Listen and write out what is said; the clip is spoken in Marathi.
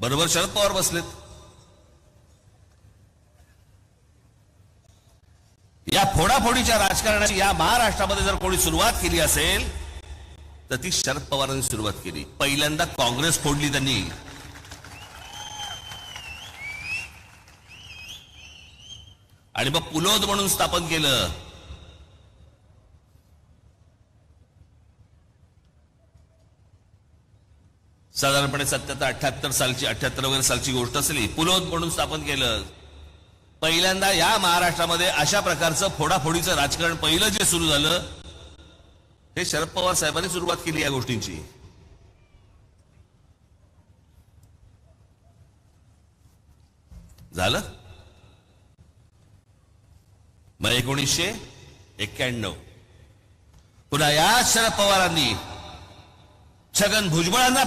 बरोबर शरद पवार बसलेत. या फोडाफोडीच्या राजकारणाची या महाराष्ट्रामध्ये जर कोणी सुरुवात केली असेल तर ती शरद पवारांनी सुरुवात केली. पहिल्यांदा काँग्रेस फोडली त्यांनी. आणि मग पुलोद म्हणून स्थापन केलं. साधारणपणे 77-78 सालची 78 वगैरे सालची गोष्ट असली. पुलोद म्हणून स्थापन केलं. पहिल्यांदा या महाराष्ट्रामध्ये अशा प्रकारचं फोडाफोडीचं राजकारण पहिलं जे सुरू झालं हे शरद पवार साहेबांनी सुरुवात केली या गोष्टींची. झालं मग 1991 पुन्हा या शरद पवारांनी छगन भुजबळांना